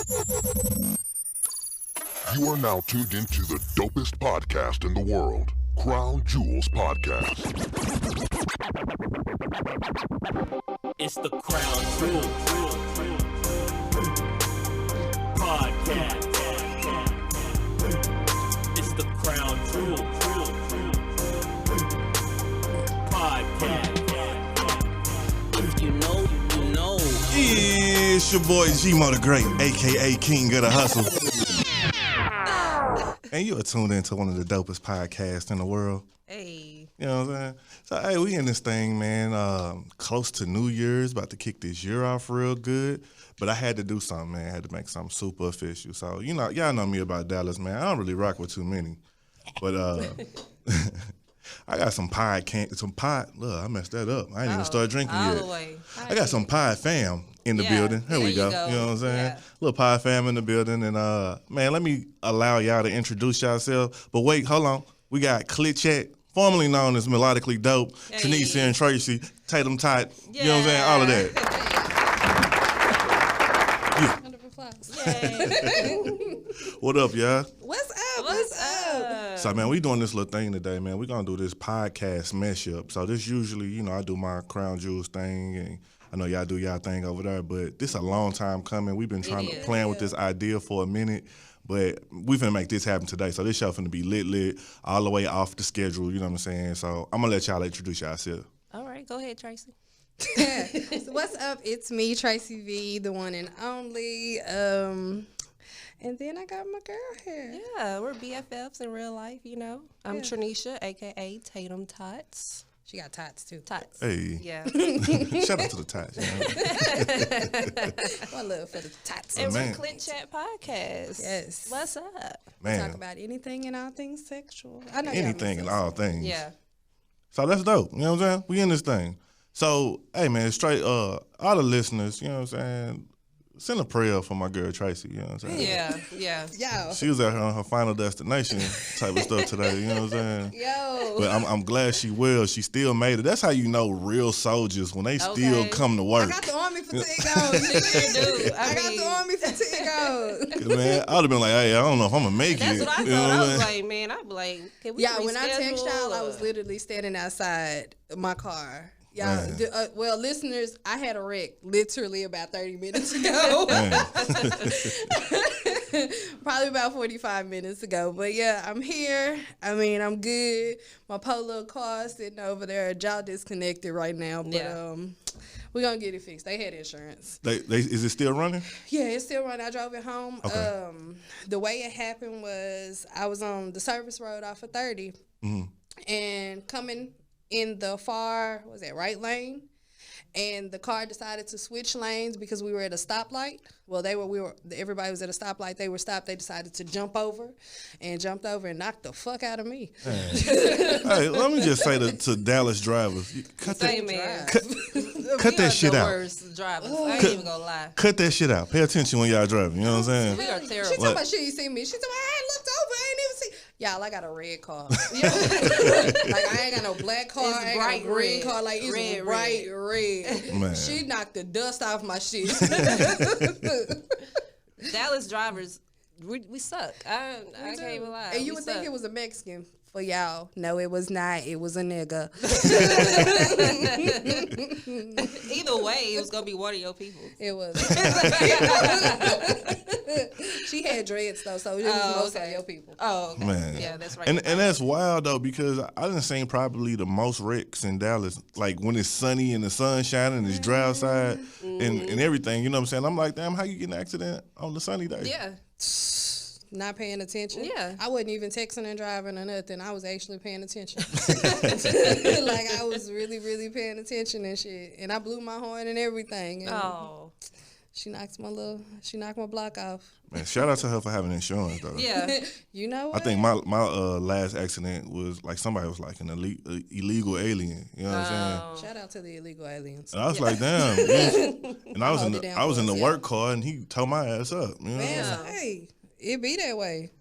You are now tuned into the dopest podcast in the world, Krown Jewels Podcast. It's the Krown Jewels Podcast. It's the Krown Jewels Podcast. If you know, you know. It's your boy G-Mo the Great, a.k.a. King of the Hustle. And you are tuned into one of the dopest podcasts in the world. Hey. You know what I'm saying? So, hey, we in this thing, man, close to New Year's, about to kick this year off real good. But I had to do something, man. I had to make something super official. So, you know, y'all know me about Dallas, man. I don't really rock with too many. But I got some look, I messed that up. I ain't even started drinking all yet. the way. I got some pie fam in the building. Here we go. You know what I'm saying? Yeah. Little pie fam in the building. And, man, let me allow y'all to introduce yourself. But wait, hold on. We got Clit Chat, formerly known as Melodically Dope, Hey. Tracey and Tracey, Tatum Tots. You know what I'm saying? All of that. Round of applause. Yay. What up, y'all? What's up? What's up? So, man, we doing this little thing today, man. We're going to do this podcast mashup. So this usually, you know, I do my Krown Jewels thing, and I know y'all do y'all thing over there, but this a long time coming. We've been trying to plan with this idea for a minute, but we finna make this happen today. So this show finna be lit, all the way off the schedule, you know what I'm saying? So I'm gonna let y'all introduce yourself. All right, go ahead, Tracey. So what's up? It's me, Tracey V, the one and only. And then I got my girl here. Yeah, we're BFFs in real life, you know. I'm Tranisha, a.k.a. Tatum Tots. She got tots too. Tots. Hey. Yeah. Shout out to the Tots, you know? One love for the tots. And man. we're Clit Chat Podcast. Yes. What's up? Man, Talk about anything and all things sexual. I know anything and all things. Yeah. So that's dope, you know what I'm saying? We in this thing. So, hey, man, straight, all the listeners, you know what I'm saying? Send a prayer for my girl Tracey, you know what I'm saying? Yeah. Yo. She was out here on her final destination type of stuff today, you know what I'm saying? Yo. But I'm glad she will. She still made it. That's how you know real soldiers, when they still come to work. I got the army fatigue on. Dude, I got the army fatigue on. 'Cause, man, I would have been like, hey, I don't know if I'm going to make That's it. what I You know thought. I was I'm like, man, I'd be like, can we Yeah, when I text y'all, I reschedule? was literally standing outside my car. Y'all, Man. well, listeners, I had a wreck literally about 30 minutes ago. Probably about 45 minutes ago. But yeah, I'm here. I mean, I'm good. My polo car is sitting over there, jaw disconnected right now. But we're going to get it fixed. They had insurance. Is it still running? Yeah, it's still running. I drove it home. Okay. The way it happened was I was on the service road off of 30 and coming in the far, right lane, and the car decided to switch lanes because we were at a stoplight. Well, everybody was at a stoplight. They were stopped. They decided to jumped over and knocked the fuck out of me. Hey, let me just say to Dallas drivers, cut that shit out. Worst drivers. I ain't even gonna lie. Cut that shit out. Pay attention when y'all driving. You know what I'm saying? We are terrible. She talking about she ain't seen me. She talking about I looked over. I ain't even see. Y'all, I got a red car. Like I ain't got no black car. It's I ain't bright got a green red. car. Like it's Red, bright red. Man. She knocked the dust off my shit. Dallas drivers, we suck. I can't even lie. And you We would think suck. it was a Mexican for y'all. No, it was not. It was a nigga. Either way, it was gonna be one of your people. It was. She had dreads though, so it was most of your people. Oh, okay. Man. Yeah, that's right. And that's wild though, because I done seen probably the most wrecks in Dallas, like when it's sunny and the sun shining and it's dry outside and everything. You know what I'm saying? I'm like, damn, how you get in an accident on the sunny day? Yeah. Not paying attention. Yeah. I wasn't even texting and driving or nothing. I was actually paying attention. Like I was really, really paying attention and shit. And I blew my horn and everything. And she knocked my block off. Man, shout out to her for having insurance though. Yeah. You know what? I think my last accident was like somebody was like an illegal alien. You know what I'm saying? Shout out to the illegal aliens. And I was like, damn. And I was Hold in it down I was for in the us, work car and he tore my ass up. You know? Man, so, hey, it be that way.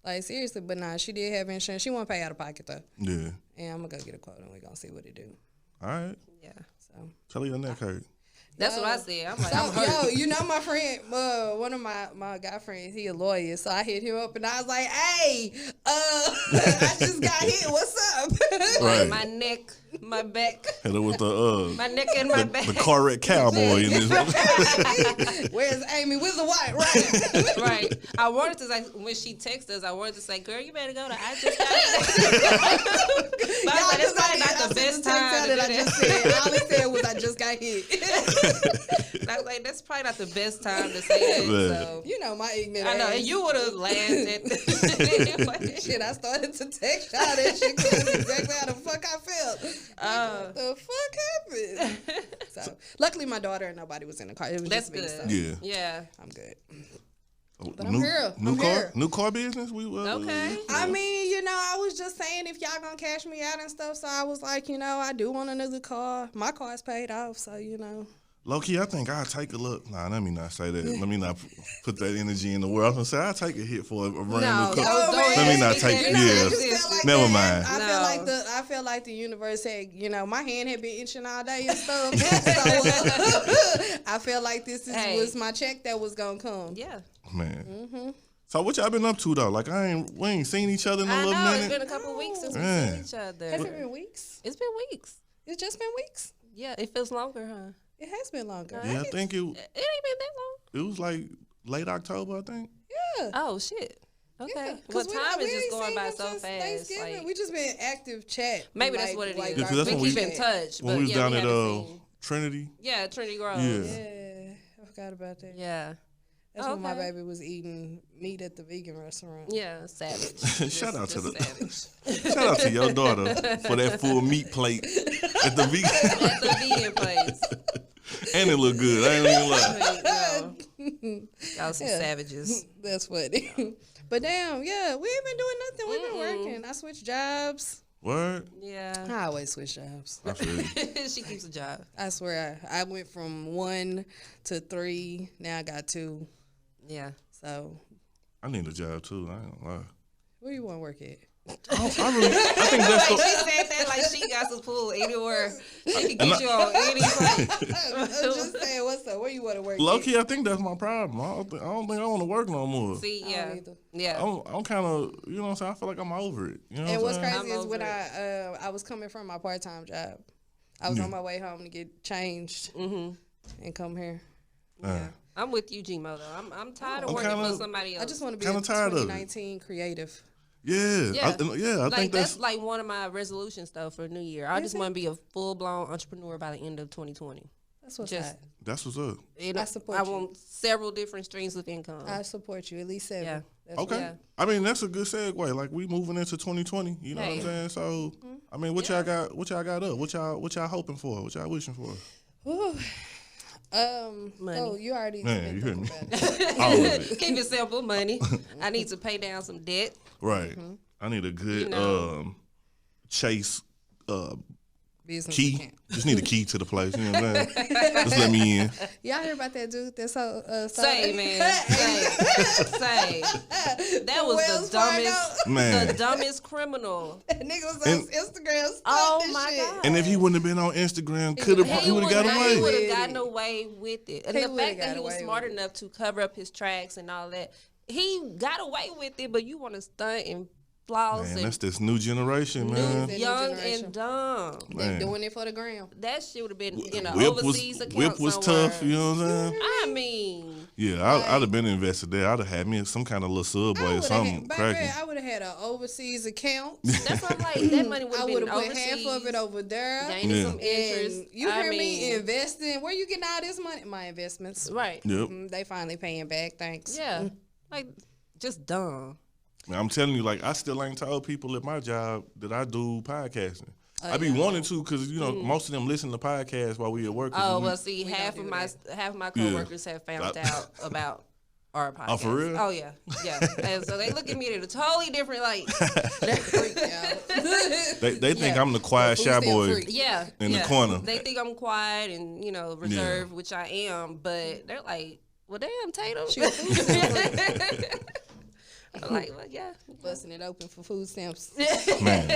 Like seriously, but nah, she did have insurance. She won't pay out of pocket though. Yeah. And I'm gonna go get a quote and we're gonna see what it do. All right. Yeah. So Tell her your neck hurt. That's what I said. I'm like, So, I'm hurt. you know my friend, one of my guy friends, he a lawyer, so I hit him up and I was like, "Hey, I just got hit. What's up?" Right. My neck, my back, And it was the my neck and my back. the car wreck cowboy in this. Where's Amy? Where's the white? Right. Right. I wanted to say, when she texted us, I wanted to say, girl, you better go to I just got it. But I was like, it's probably not the best time to do I just said. All he said was, "I just got hit." And I was like, that's probably not the best time to say that. Man. So. You know my ignorant. I know, ass. and you would have laughed at Shit, I started to text y'all that shit because that's exactly how the fuck I felt. What the fuck happened? So, luckily, my daughter and nobody was in the car. It was That's just good. me. So Yeah. I'm good. But I'm here. New I'm car, here. new car business. We Okay. I mean, you know, I was just saying if y'all gonna cash me out and stuff. So I was like, you know, I do want another car. My car's paid off, so you know. Low key, I think I'll take a look. Nah, let me not say that. Let me not put that energy in the world. I was gonna say I'll take a hit for a brand new car. Let me not take. You know, I Yeah, just felt like never that. mind. I feel like the universe had, you know, my hand had been itching all day and stuff. So I feel like this was my check that was gonna come. Yeah. Man. So what y'all been up to though? Like we ain't seen each other in a I little know, minute. it's been a couple of weeks since we've Man. seen each other. Has it been weeks? It's been weeks. It's just been weeks. Yeah, it feels longer, huh? It has been longer. Yeah, I think It ain't been that long. it was like late October, I think. Yeah. Oh, shit. Okay. Yeah, Well, time is we just ain't going seen by him so since fast. Thanksgiving. Like, We just been active chat. maybe that's what it is. Yeah, 'cause that's we when we- keep in touch. When but we was yeah, down we at haven't seen. Trinity. Yeah, Trinity Grove. Yeah. Yeah, I forgot about that. Yeah. That's when my Okay. baby was eating meat at the vegan restaurant. Yeah, savage. Shout out to savage. shout out to your daughter for that full meat plate at the vegan. At the vegan place. And it looked good. I ain't even lie. Y'all some savages. That's funny. But damn, yeah, we ain't been doing nothing. We've been working. I switched jobs. Word? Yeah. I always switch jobs. I feel you. She keeps a job. I swear, I went from 1 to 3. Now I got 2. Yeah. So, I need a job too. I ain't gonna lie. where you want to work at? I think that's She the, said that like she got some pull anywhere. She can get you on any place. I'm just saying, what's up? Where you want to work low at? key. I think that's my problem. I don't think I want to work no more. See, I yeah. don't either. Yeah. I'm kind of, you know what I'm saying. I feel like I'm over it. You know And what what's I'm saying? crazy I'm is when over I was coming from my part-time job. I was on my way home to get changed and come here. Yeah. I'm with you, G-Mo, though. I'm tired of I'm working kinda- for somebody else. I just want to be Kinda a tired of it. 2019 creative. Yeah, Yeah. I like, think that's like one of my resolutions, though, for New Year. I Is just it? want to be a full-blown entrepreneur by the end of 2020. That's what's Just- hot. that's what's up. And I support I you. want several different streams of income. I support you. At least 7. Yeah. That's Okay. Yeah. I mean, that's a good segue. Like we moving into 2020. You know what I'm Hey. saying? So, I mean, what y'all got? What y'all got up? What y'all hoping for? What y'all wishing for? Money. Oh, you already. Man, you hear me? about it. All of it. Keep it simple, money. I need to pay down some debt. Right. I need a good You know. Chase Business key. account. Just need a key to the place. You know what I'm saying? Just let me in. Y'all heard about that dude? That's so. Say, man. Say. That was Wells the Fargo. dumbest, Man. the dumbest criminal. Nigga was on And- Instagram. Oh, stalking my shit. God. And if he wouldn't have been on Instagram, he would have got He would away. have gotten away with it. And He the would've fact that got he was away smart with it. enough to cover up his tracks and all that, he got away with it, but you want to stunt and floss Man, and that's this new generation, man. New young generation. and dumb. They Man. doing it for the gram. That shit would have been in an Whip was overseas account Whip was somewhere. tough. You know what I'm saying? I mean, Yeah, I'd have been invested there. I'd have had me some kind of little subway or something cracking. I would have had an overseas account. that's what I'm like. That money would I have would been have put overseas. half of it over there. Gaining Yeah. some interest. And you I hear me mean, investing? Where you getting all this money? My investments. Right. Yep. They finally paying back. Thanks. Yeah. Like, just dumb. Man, I'm telling you, like, I still ain't told people at my job that I do podcasting. I be wanting to because, you know, most of them listen to podcasts while we at work. 'cause Oh, we- well, see, half of my coworkers have found out about our podcast. Oh, for real? Oh, yeah. Yeah. And so they look at me in a totally different light. They're freaked out. They think Yeah. I'm the quiet Food shy stamp boy. freak. Yeah. In the yeah. corner. They think I'm quiet and, you know, reserved, which I am, but they're like, well, damn, Tatum. She a food stamp I'm like, well, yeah. busting it open for food stamps. Man,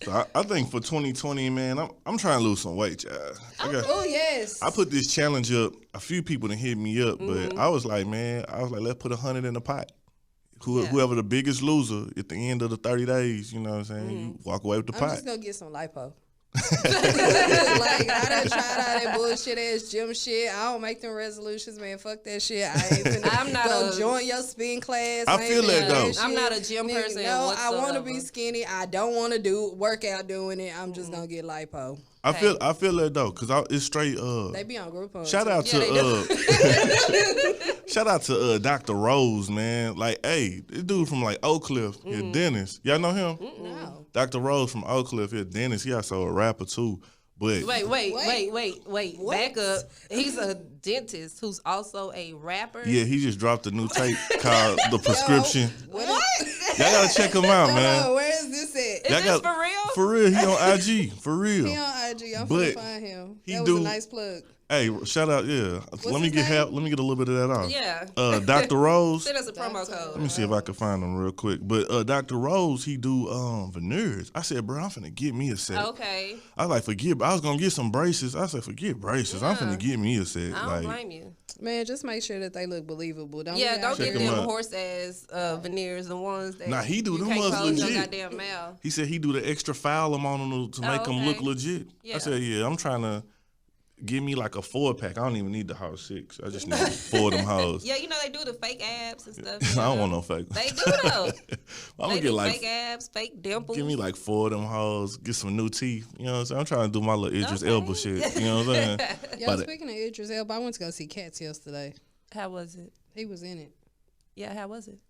So I think for 2020, man, I'm trying to lose some weight, y'all. Oh yes. I put this challenge up. A few people done hit me up, but I was like, let's put 100 in the pot. Whoever the biggest loser at the end of the 30 days, you know what I'm saying? You walk away with the pot. I'm just gonna get some lipo. Like, I done tried all that bullshit ass gym shit. I don't make them resolutions, man. Fuck that shit. I ain't finna join your spin class. I feel that though. I'm not a gym person. No, I want to be skinny. I don't want to do workout doing it. I'm just gonna get lipo. I feel that though, cause it's straight. They be on Groupon. Shout out to Dr. Rose, man. Like, hey, this dude from like Oak Cliff, he a dentist. Y'all know him? No. Dr. Rose from Oak Cliff, he a dentist. He also a rapper too. But wait. Back up. He's a dentist who's also a rapper. Yeah, he just dropped a new tape called The Prescription. What? Y'all gotta check him out, man. Oh, where is this at? Is this for real? For real, he on IG. For real. He on IG. I'm gonna find him. That was a nice plug. Hey, shout out, yeah. Let me get a little bit of that off. Yeah. Dr. Rose. Send us a promo code. Let me see if I can find him real quick. But Dr. Rose, he do veneers. I said, bro, I'm finna get me a set. Okay. I was like, I was gonna get some braces. I said, forget braces. I'm finna get me a set. I don't blame you. Man, just make sure that they look believable. Don't get them horse ass veneers, the ones that he do them can't close legit. your goddamn mouth. He said he do the extra foul them on them to make them look legit. Yeah. I said, yeah, I'm trying to give me like a 4-pack. I don't even need the whole 6. I just need 4 of them hoes. Yeah, you know they do the fake abs and stuff. I don't want no fake. They do though. I'm gonna get like fake abs, fake dimples. Give me like 4 of them hoes. Get some new teeth. You know what I'm saying? I'm trying to do my little Idris Elba shit. You know what I'm saying? Yo, speaking of Idris Elba, I went to go see Cats yesterday. How was it? He was in it. Yeah, how was it?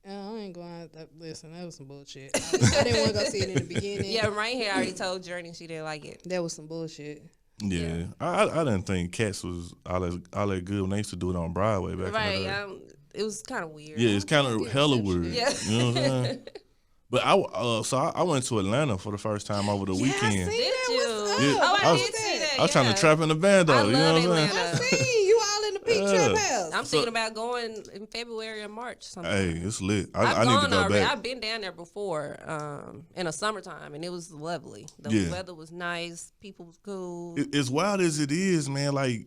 I ain't going to listen. That was some bullshit. I didn't want to go see it in the beginning. Yeah, Rain here already told Journey she didn't like it. That was some bullshit. Yeah. I didn't think Cats was all that good when they used to do it on Broadway back in the day. It was kind of weird. Yeah, it's kind of hella weird. Yeah. You know what I'm saying? But I went to Atlanta for the first time over the weekend. Did you? Yeah, I did see that. I was trying to trap in the band though. You know what I'm saying? I seen you all in the Peak Trap House. I'm thinking about going in February or March. Hey, it's lit. I need to go back. I've been down there before in the summertime, and it was lovely. The weather was nice. People was cool. As wild as it is, man, like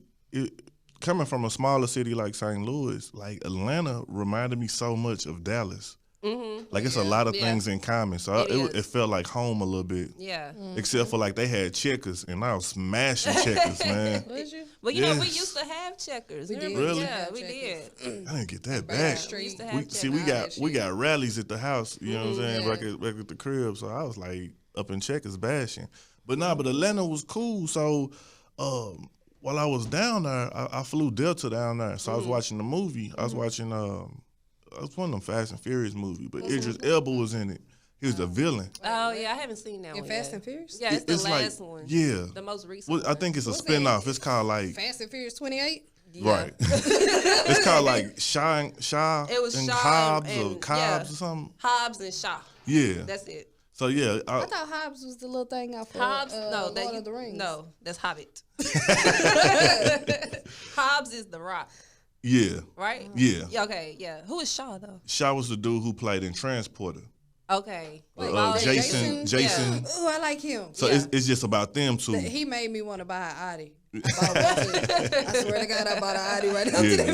coming from a smaller city like St. Louis, like Atlanta reminded me so much of Dallas. Mm-hmm. Like it's a lot of things in common, so it felt like home a little bit. Yeah. Except for like they had Checkers, and I was smashing Checkers, man. Was you? Well, you know we used to have Checkers. We did. Really? Yeah, we did. I didn't get that back. We got rallies at the house. You know what I'm saying? Back at the crib. So I was like up in Checkers bashing. But Atlanta was cool. So while I was down there, I flew Delta down there. So I was watching the movie. I was watching it was one of them Fast and Furious movies, but Idris Elba was in it. He was the villain. Oh, yeah, I haven't seen that one. Fast and Furious? Yeah, it's the last one. Yeah. The most recent I think it's a spinoff. It's called like Fast and Furious 28? Yeah. Right. It's called like Shaw it was and Shaw Hobbs and, or Cobbs or something. Hobbs and Shaw. Yeah. That's it. So yeah. I thought Hobbs was the little thing off Hobbs, Lord of the Rings. No, that's Hobbit. Hobbs is The Rock. Yeah. Right? Yeah. Okay, yeah. Who is Shaw, though? Shaw was the dude who played in Transporter. Okay. Jason. Yeah. Oh, I like him. So it's just about them two. He made me want to buy an Audi. I swear to God, I bought an Audi right after that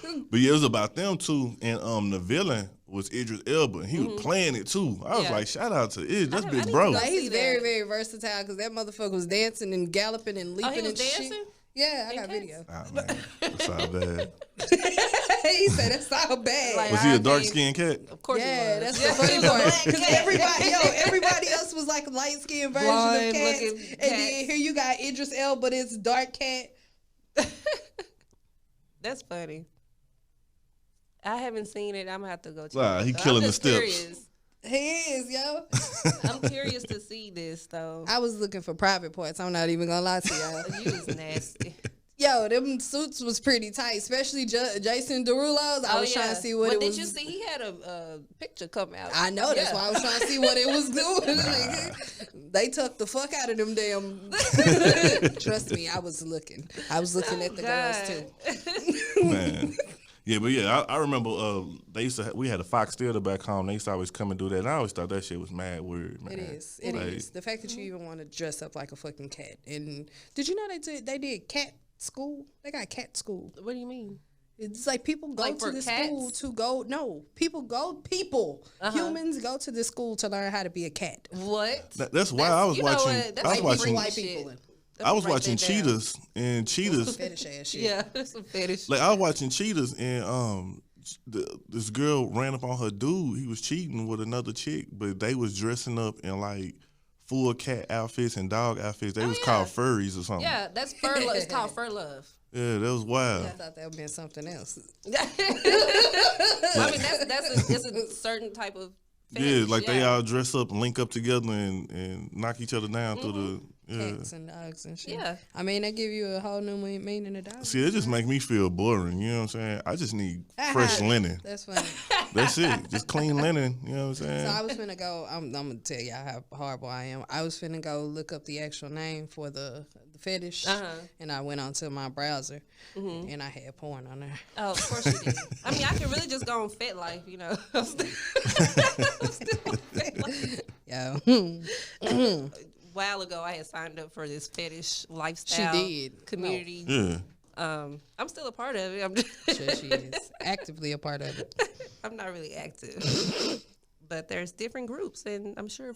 movie. But yeah, it was about them two, and the villain was Idris Elba. He was playing it too. I was like, shout out to Idris. That's big bro. Like, he's very, very versatile because that motherfucker was dancing and galloping and leaping he was and dancing? shit. Yeah, I got video. Ah, man, that's all bad. He said that's all bad. Like, Was he a dark-skinned cat? Of course he was. That's the funny part. Because everybody else was like a light-skinned version of cats. And then here you got Idris Elba, this dark cat. That's funny. I haven't seen it. I'm going to have to go check Wow, it. he killing the steps. Curious. He is, yo. I'm curious to see this, though. I was looking for private parts. I'm not even going to lie to y'all. You was nasty. Yo, them suits was pretty tight, especially Jason Derulo's. I was trying to see what it was. Did you see he had a picture come out? I know, that's why I was trying to see what it was doing. They took the fuck out of them damn. Trust me, I was looking. I was looking at the girls too. Man. Yeah, but I remember they used to we had a fox theater back home. They used to always come and do that. And I always thought that shit was mad weird, man. It is. It is. The fact that you even want to dress up like a fucking cat. And did you know they did cat school? They got cat school. What do you mean? It's like people go Like to for this cats? school to go. No, humans go to this school to learn how to be a cat. What? That's why I was you know watching. what? That's I was like watching. White people. I was Write watching that down. Cheetahs and Cheetahs. Fetish ass shit. Yeah, that's some fetish. Like I was watching Cheetahs and this girl ran up on her dude. He was cheating with another chick, but they was dressing up in like full cat outfits and dog outfits. They was called furries or something. Yeah, that's fur love. It's called fur love. Yeah, that was wild. I thought that would be something else. I mean, it's a certain type of fetish. Yeah, like they all dress up and link up together and knock each other down through the. Yeah. Cats and dogs and shit. Yeah. I mean, they give you a whole new meaning of dog. See, it just make me feel boring. You know what I'm saying? I just need fresh linen. That's funny. That's it. Just clean linen. You know what I'm saying? So I was finna go. I'm gonna tell y'all how horrible I am. I was finna go look up the actual name for the fetish, and I went onto my browser, and I had porn on there. Oh, of course you did. I mean, I can really just go on FetLife, you know. I'm still on FetLife. Yo. While ago, I had signed up for this fetish lifestyle community. Yeah. I'm still a part of it. I'm just Sure she is. Actively a part of it. I'm not really active, but there's different groups, and I'm sure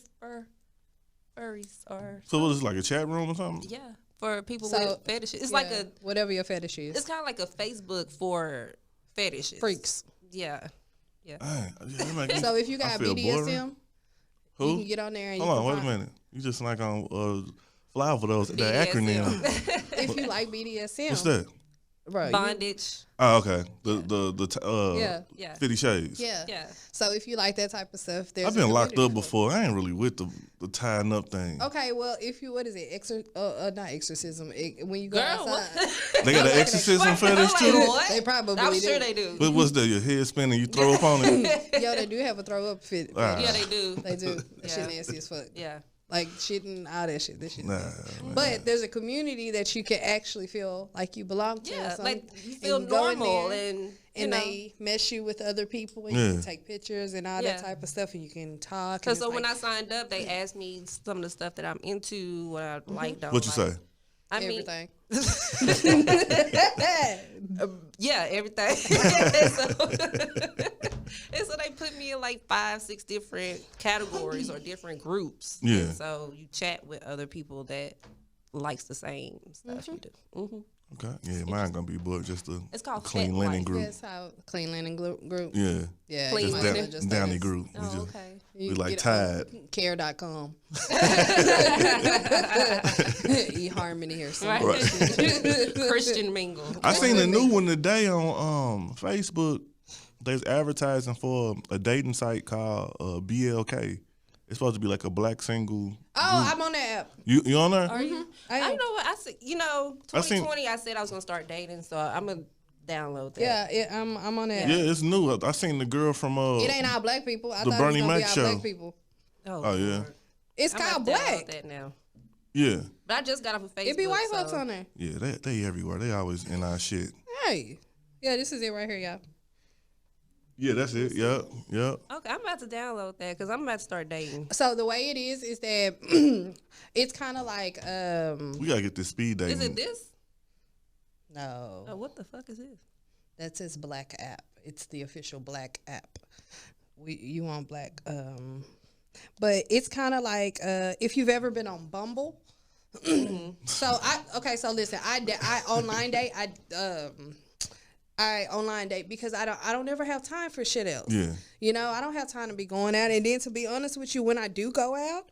furries are. So what is it, like a chat room or something? Yeah, for people So, with fetishes. It's like a whatever your fetish is. It's kind of like a Facebook for fetishes. Freaks. Yeah. Yeah. So if you got BDSM, who? you can get on there and Hold you on, can wait a find- minute. You just like on fly for those the BDSM. acronym. If you like BDSM, What's that? bro, Bondage. Oh, okay. The Yeah. 50 Shades. Yeah. Yeah. So if you like that type of stuff, there's I've a been locked community up for it. before. I ain't really with the tying up thing. Okay, well, if you, what is it? Not exorcism. When you go Girl, outside, They got an exorcism fetish too? What? they probably I'm do. sure they do. What's that? Your head spinning, you throw up on it? Yo, they do have a throw up fit. Ah. Yeah, they do. They do. That Yeah. shit nasty as fuck. Yeah. Like shitting, all that shit. This shit. Nah, nasty. man. But there's a community that you can actually feel like you belong to. or Yeah. something, Like you and feel go in normal there, and you and know. they mesh you with other people, and Yeah. you can take pictures and all Yeah. that type of stuff, and you can talk. Cause and so it's when I like signed up, they asked me some of the stuff that I'm into, what I like, don't What you like. say? I mean, everything. yeah, everything. And so they put me in like 5-6 different categories or different groups. Yeah. And so you chat with other people that likes the same stuff you do. Mm-hmm. Okay. Yeah, mine gonna be booked just a It's called clean Fit linen Life. group. That's how clean linen group. Yeah. Yeah, Clean you Just might linen. as well just Downy say group. We Oh, just okay. we You like get Tide. Care.com. eHarmony or Right. something. Christian mingle. I seen a new one today on Facebook. There's advertising for a dating site called BLK. It's supposed to be like a black single. Oh, I'm on that app. You on there? Are you? I I am. know what I said. You know, I seen- 2020. I said I was gonna start dating, so I'm gonna download that. Yeah, I'm on that. Yeah, it's new. I seen the girl from It ain't all black people. I The thought Bernie it was gonna Mac be all show. black people. Oh yeah, Lord. It's I'm gonna called have to black. download that now. yeah, But I just got off of Facebook. It be white so. folks on there. yeah. They everywhere. They always in our shit. Hey, yeah, this is it right here, y'all. Yeah, that's it. Yep. Okay, I'm about to download that because I'm about to start dating. So the way it is that it's kind of like We gotta get this speed dating. Is it this? no, Oh, what the fuck is this? that says black app. It's the official black app. You on black, but it's kind of like if you've ever been on Bumble. So listen, I online date. I online date because I don't ever have time for shit else. Yeah. You know, I don't have time to be going out. And then to be honest with you, when I do go out,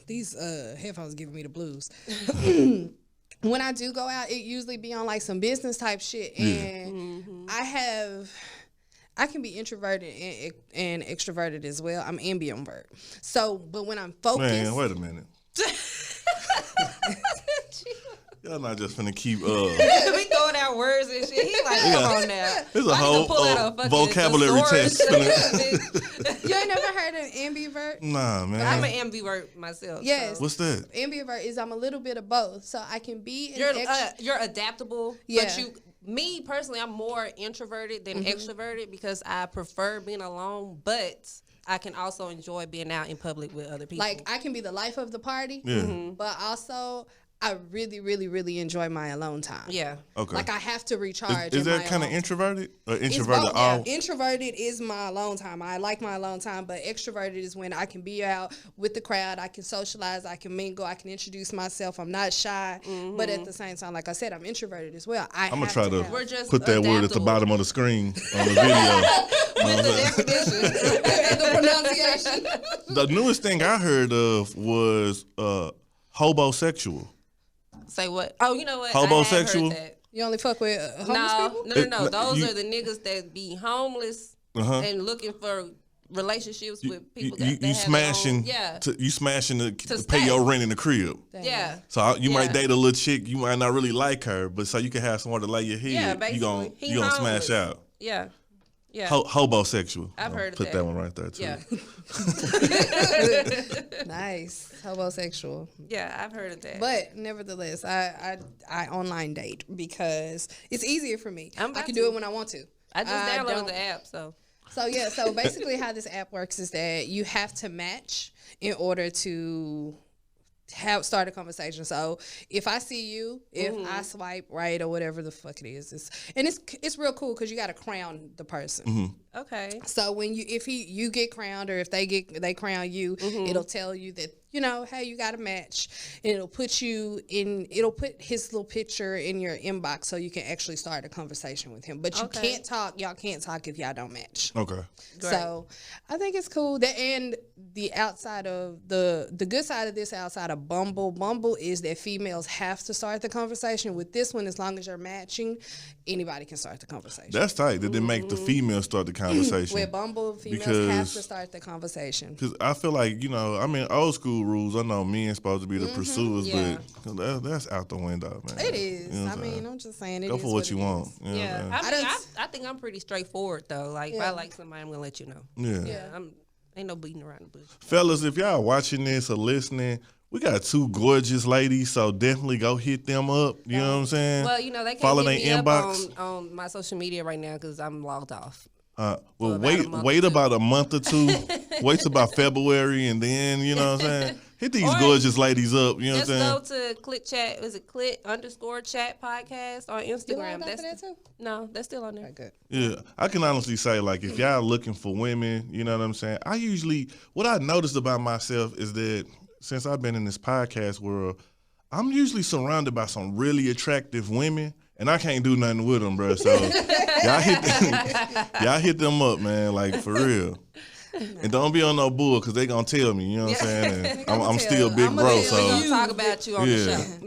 these headphones giving me the blues. When I do go out, it usually be on like some business type shit. And I can be introverted and extroverted as well. I'm ambivert. So, but when I'm focused. Man, wait a minute. Y'all not just finna keep we throwing out words and shit. He like, come on now. There's a I need to whole pull out a fucking vocabulary thesaurus. test. You ain't never heard of ambivert? Nah, man. I'm an ambivert myself. Yes. So. What's that? Ambivert is I'm a little bit of both. So I can be an You're adaptable, Yeah. but you Me personally, I'm more introverted than extroverted because I prefer being alone, but I can also enjoy being out in public with other people. Like, I can be the life of the party, Yeah. but also I really, really, really enjoy my alone time. Yeah. Okay. Like, I have to recharge. Is that kind of introverted or introverted all? Introverted is my alone time. I like my alone time, but extroverted is when I can be out with the crowd. I can socialize. I can mingle. I can introduce myself. I'm not shy, but at the same time, like I said, I'm introverted as well. I'm gonna try to put that adaptable. word at the bottom of the screen on the video. With the definition and the pronunciation. The newest thing I heard of was hobosexual. Say what? Oh, you know what? Hobosexual? I have heard that. You only fuck with homeless people? No. Those are the niggas that be homeless and looking for relationships with people that you smashing. You smashing to pay your rent in the crib. Damn. Yeah. So you might date a little chick. You might not really like her, but so you can have somewhere to lay your head. Yeah, basically. You gonna smash out. Yeah. Yeah. Hobosexual. I've heard of Put that one right there too. Yeah. Nice. Homosexual. Yeah, I've heard of that. But nevertheless, I online date because it's easier for me. I can do it when I want to. I just downloaded the app, so. So basically how this app works is that you have to match in order to start a conversation. So if I see you, if I swipe right or whatever the fuck it is, it's real cool because you got to crown the person. Okay. So when you get crowned or if they crown you, it'll tell you that, you know, hey, you got a match. And it'll put his little picture in your inbox so you can actually start a conversation with him. But you can't talk. Y'all can't talk if y'all don't match. Okay. Great. So I think it's cool. And the outside of the good side of this outside of Bumble is that females have to start the conversation. With this one, as long as you're matching, anybody can start the conversation. That's tight. That they make the female start the conversation. With Bumble, females have to start the conversation. Because I feel like, you know, I mean, old school rules, I know men supposed to be the pursuers, but that's out the window, man. It is. You know I mean, I'm just saying it Go is for what you want. You know Yeah. what I'm I think I'm pretty straightforward, though. Like, if I like somebody, I'm going to let you know. Yeah. Ain't no beating around the bush. Fellas, if y'all watching this or listening, we got two gorgeous ladies, so definitely go hit them up. You know what I'm saying? Well, you know, they can't Follow hit their me inbox. up on my social media right now because I'm logged off. Well, wait about a month or two. Wait till about February, and then, you know what I'm saying? Hit these gorgeous ladies up. You know what I'm saying? Just go to Clit Chat. Is it Clit_Chat podcast on Instagram? That's that too? No, that's still on there. Okay, good. Yeah, I can honestly say, like, if y'all looking for women, you know what I'm saying? What I noticed about myself is that since I've been in this podcast world, I'm usually surrounded by some really attractive women, and I can't do nothing with them, bro. So y'all hit them up, man, like, for real. And don't be on no bull because they gonna tell me, you know what I'm saying? And I'm still big bro, so we gonna talk about you on the show.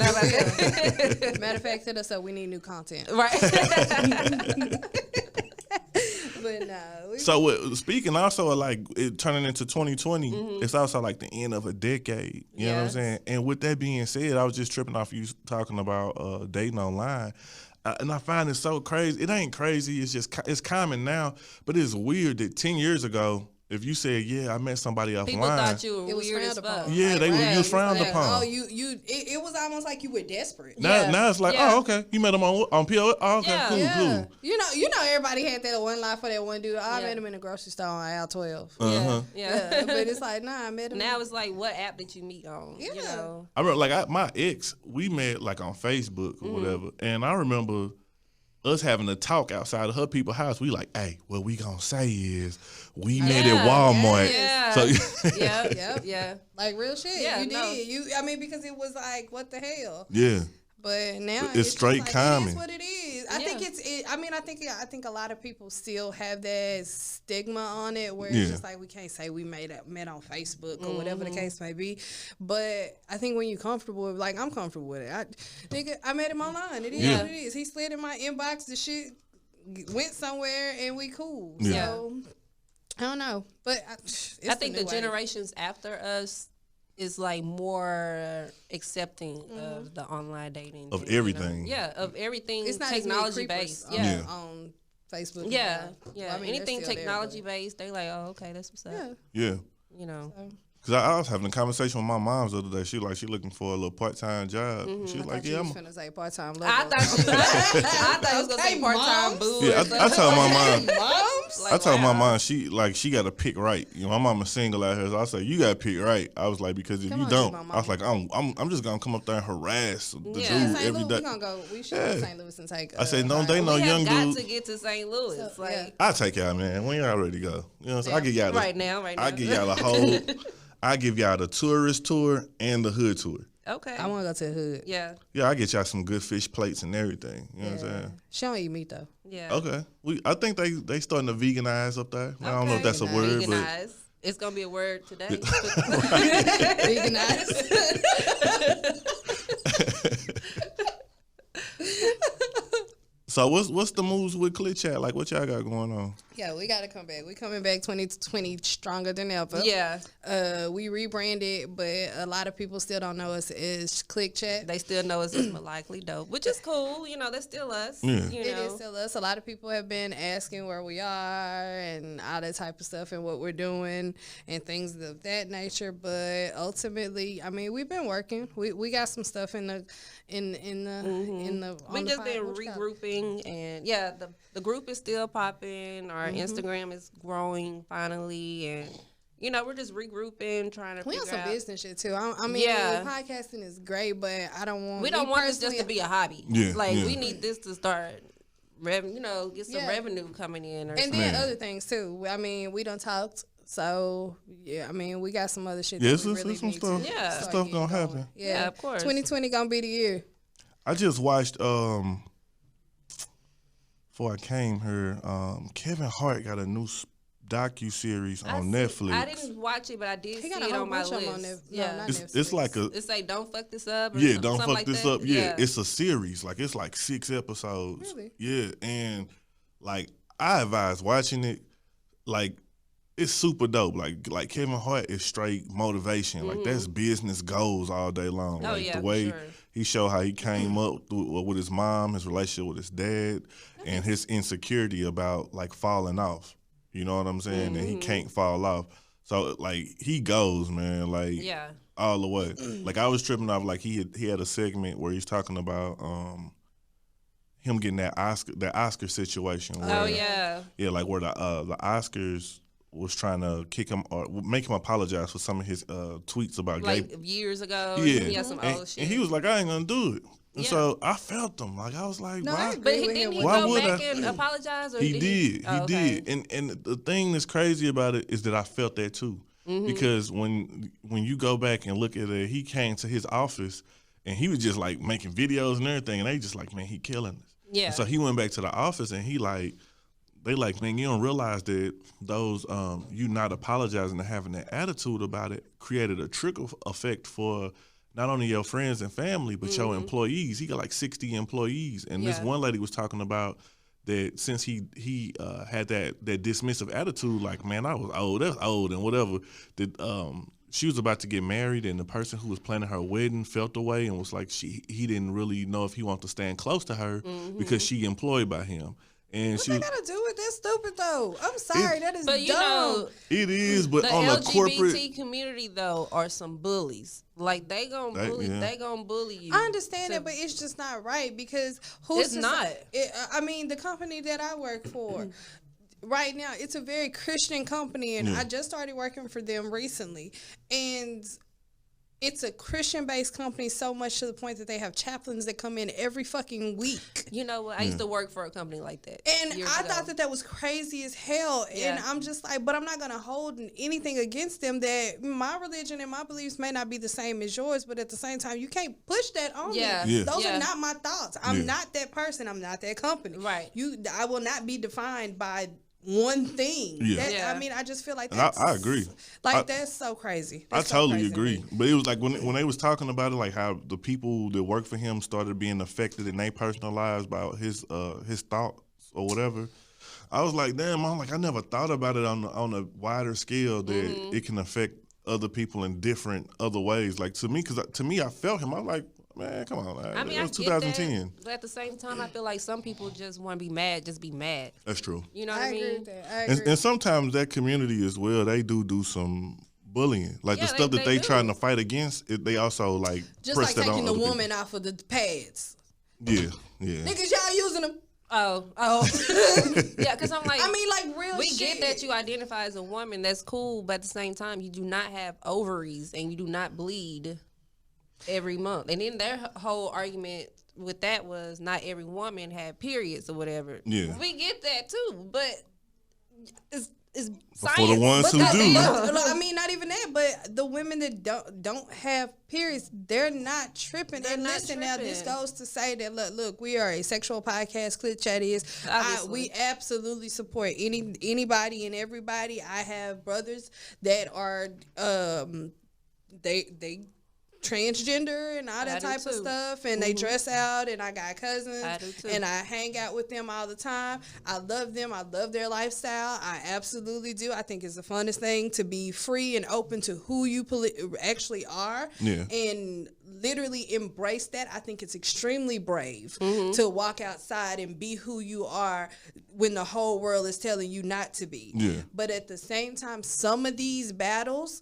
Matter of fact, hit us up. We need new content. Right. But no. So speaking also of like it turning into 2020, it's also like the end of a decade. You know what I'm saying? And with that being said, I was just tripping off you talking about dating online. And I find it so crazy. It ain't crazy. It's common now, but it's weird that 10 years ago, if you said, yeah, I met somebody offline. People thought you were weird as fuck. Yeah, you was frowned upon. Oh, it was almost like you were desperate. Now it's like, oh, okay. You met him on PO. Oh, okay, cool. You know, everybody had that one line for that one dude. I met him in the grocery store on aisle 12. Yeah. But it's like, nah, I met him. Now it's like, what app did you meet on? Yeah. You know? I remember, like, my ex, we met, like, on Facebook or whatever. And I remember us having a talk outside of her people's house. We like, hey, what we gonna say is we met at Walmart. Yeah. So yeah. Like real shit. Yeah, you did. I mean, because it was like, what the hell? Yeah. But now it's straight like, common. It is what it is. I think a lot of people still have that stigma on it where it's just like we can't say we met on Facebook or whatever the case may be. But I think when you're comfortable, like I'm comfortable with it. I met him online. It is what it is. He slid in my inbox. The shit went somewhere and we cool. Yeah. So I don't know, but I think the generations after us is like more accepting of the online dating of everything. Of everything. It's not technology based. On Facebook. Yeah. Well, I mean, anything technology based, they like, oh, okay, that's what's up. Yeah. You know. Cause I was having a conversation with my mom the other day. She looking for a little part-time job. She was like, I was finna say part-time. I thought you was gonna say part-time boo. Yeah, I told my mom. Moms? I told my mom she got to pick right. You know, my mama's single out here, so I said you got to pick right. I was like, because if you don't, I was like, I'm just gonna come up there and harass the dude every day. We should go to St. Louis and take. I said, don't they know young dude? We got to get to St. Louis. So, like I'll take y'all, man. When y'all ready to go? You know what I'm saying? I give y'all right now. I give y'all a whole. I give y'all the tourist tour and the hood tour. Okay. I want to go to the hood. Yeah. Yeah, I get y'all some good fish plates and everything. You know what I'm saying? She don't eat meat though. Yeah. Okay. I think they starting to veganize up there. I don't know if that's a word, veganize. but It's gonna be a word today. Veganize. So what's the moves with Clit Chat? Like what y'all got going on? Yeah, we gotta come back. We coming back 2020 stronger than ever. Yeah. We rebranded, but a lot of people still don't know us as Clit Chat. They still know us as Likely Dope, which is cool. You know, that's still us. Yeah. You It know. is still us. A lot of people have been asking where we are and all that type of stuff and what we're doing and things of that nature. But ultimately, I mean, we've been working. We got some stuff in the We just been regrouping, and yeah, the group is still popping. Our Instagram is growing finally, and you know, we're just regrouping, trying to. We on figure some out. business shit too. I mean, podcasting is great, but I don't want. We don't want this just to be a hobby. Yeah, like yeah. we need this to start revenue. You know, get some revenue coming in, or And something. then other things too. I mean, we done talked. So yeah, I mean, we got some other shit. Yeah, that we really some need stuff. to Yeah. start Stuff getting gonna going. happen. Yeah, of course. 2020 gonna be the year. I just watched before I came here, Kevin Hart got a new docu-series on Netflix. I didn't watch it, but I did see got a it whole on my bunch of them on list. Netflix. No, Yeah, not it's like a it's like don't fuck this up. Or don't something fuck like this that. up. Yeah, it's a series. Like it's like 6 episodes. Really? Yeah, and like I advise watching it. Like it's super dope. Like Kevin Hart is straight motivation. Like that's business goals all day long. Oh, like yeah, the for way sure. he showed how he came up with his mom, his relationship with his dad, and his insecurity about like falling off. You know what I'm saying? And he can't fall off. So like he goes, man, like all the way. Like I was tripping off. Like he had a segment where he's talking about him getting that Oscar situation. Where, yeah, like where the Oscars was trying to kick him or make him apologize for some of his tweets about like gay years ago. Yeah, He had some old shit. and he was like, I ain't gonna do it. And so I felt him. Like I was like, No, why? But didn't he Why go would back I? and apologize? Or He did. Oh, He okay. did. And the thing that's crazy about it is that I felt that too. Because when you go back and look at it, he came to his office and he was just like making videos and everything, and they just like, man, he killing us. Yeah. And so he went back to the office and they like, man, you don't realize that those you not apologizing and having that attitude about it created a trickle effect for not only your friends and family, but your employees. He got like 60 employees. And this one lady was talking about that since he had that dismissive attitude, like, man, I was old, that's old and whatever, that she was about to get married and the person who was planning her wedding felt away and was like he didn't really know if he wanted to stand close to her because she employed by him. And What they gotta do with this stupid though? I'm sorry, that is But dumb. you know, it is, but the on a LGBT corporate community though are some bullies. Like they gonna bully you. I understand that, but it's just not right because who's It's not. I mean, the company that I work for right now, it's a very Christian company, and I just started working for them recently, and it's a Christian-based company so much to the point that they have chaplains that come in every fucking week. You know what? I used to work for a company like that. And years I ago. thought that was crazy as hell. Yeah. And I'm just like, but I'm not going to hold anything against them that my religion and my beliefs may not be the same as yours, but at the same time, you can't push that on me. Yeah. Those are not my thoughts. I'm not that person. I'm not that company. Right. I will not be defined by one thing. I mean, I just feel like that's... I agree. Like, that's so crazy. I totally agree. But it was like when they was talking about it, like how the people that work for him started being affected in their personal lives about his thoughts or whatever. I was like, damn, I'm like, I never thought about it on a wider scale that it can affect other people in different other ways. Like to me, because to me, I felt him. I'm like, man, come on. I mean, it was I get 2010. that, but at the same time, I feel like some people just want to be mad, just be mad. That's true. You know what I mean? Agree with that. I agree. And sometimes that community as well, they do some bullying. Like the stuff that they trying to fight against, they also like just press like that taking on the other woman off of the pads. Yeah. Niggas, y'all using them. Oh. Yeah, because I'm like, I mean, like real we shit. get that you identify as a woman. That's cool, but at the same time, you do not have ovaries and you do not bleed every month. And then their whole argument with that was not every woman had periods or whatever. Yeah, we get that too, but it's science. For the ones who do, I mean, not even that, but the women that don't have periods, they're not tripping. And listen, now this goes to say that look, we are a sexual podcast. Clit Chat is. We absolutely support anybody and everybody. I have brothers that are they transgender and all that type of stuff, and they dress out, and I got cousins and I hang out with them all the time. I love them. I love their lifestyle. I absolutely do. I think it's the funnest thing to be free and open to who you actually are, and literally embrace that. I think it's extremely brave to walk outside and be who you are when the whole world is telling you not to be. But at the same time, some of these battles,